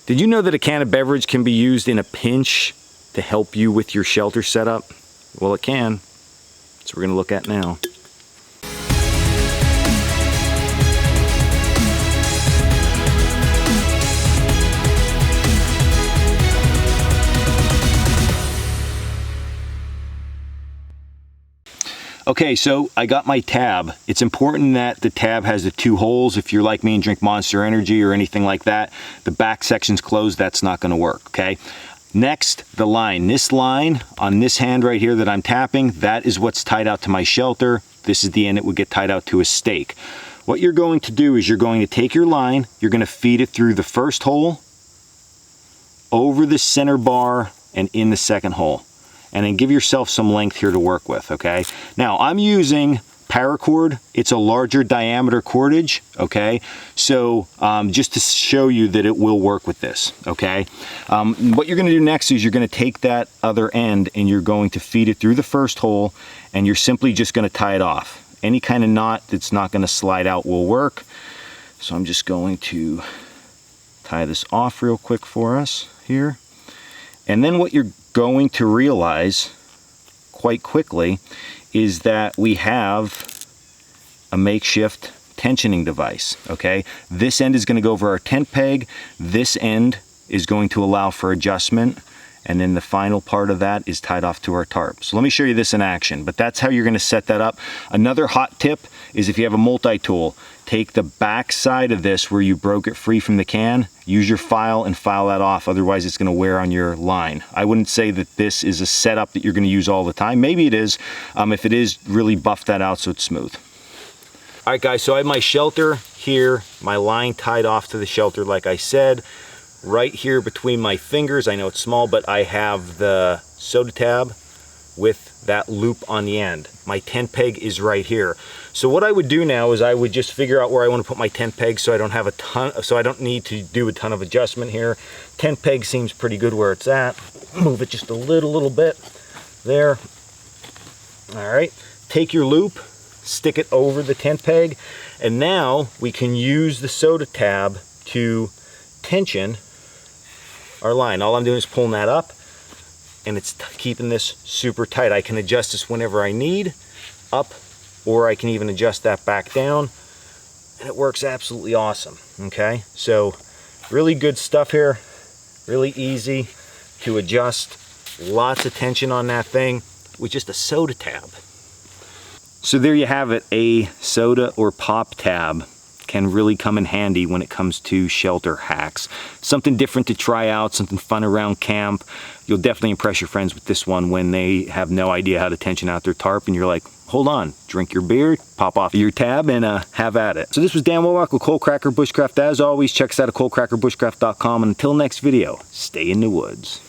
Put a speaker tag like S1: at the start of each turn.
S1: Did you know that a can of beverage can be used in a pinch to help you with your shelter setup? Well, it can. So we're gonna look at now. Okay, so I got my tab. It's important that the tab has the 2 holes. If you're like me and drink Monster Energy or anything like that, the back section's closed, that's not gonna work, okay? Next, the line. This line on this hand right here that I'm tapping, that is what's tied out to my shelter. This is the end it would get tied out to a stake. What you're going to do is you're going to take your line, you're gonna feed it through the first hole, over the center bar, and in the second hole. And then give yourself some length here to work with, okay? Now, I'm using paracord. It's a larger diameter cordage, okay? So just to show you that it will work with this, okay? What you're gonna do next is you're gonna take that other end and you're going to feed it through the first hole, and you're simply just gonna tie it off. Any kind of knot that's not gonna slide out will work. So I'm just going to tie this off real quick for us here. And then what you're going to realize quite quickly is that we have a makeshift tensioning device, okay? This end is going to go over our tent peg. This end is going to allow for adjustment, and then the final part of that is tied off to our tarp. So let me show you this in action, but that's how you're going to set that up. Another hot tip is if you have a multi-tool, take the back side of this where you broke it free from the can, use your file and file that off, otherwise it's going to wear on your line. I wouldn't say that this is a setup that you're going to use all the time. Maybe it is. If it is, really buff that out so it's smooth. All right guys, so I have my shelter here, my line tied off to the shelter like I said. Right here between my fingers, I know it's small, but I have the soda tab with that loop on the end. My tent peg is right here. So what I would do now is I would just figure out where I want to put my tent peg so I don't have so I don't need to do a ton of adjustment here. Tent peg seems pretty good where it's at. Move it just a little bit there. All right, take your loop, stick it over the tent peg, and now we can use the soda tab to tension our line. All I'm doing is pulling that up, and it's keeping this super tight. I can adjust this whenever I need, up, or I can even adjust that back down, and it works absolutely awesome, okay? So really good stuff here, really easy to adjust, lots of tension on that thing with just a soda tab. So there you have it, a soda or pop tab can really come in handy when it comes to shelter hacks. Something different to try out, something fun around camp. You'll definitely impress your friends with this one when they have no idea how to tension out their tarp, and you're like, hold on, drink your beer, pop off your tab, and have at it. So this was Dan Womack with Coalcracker Bushcraft. As always, check us out at coalcrackerbushcraft.com, and until next video, stay in the woods.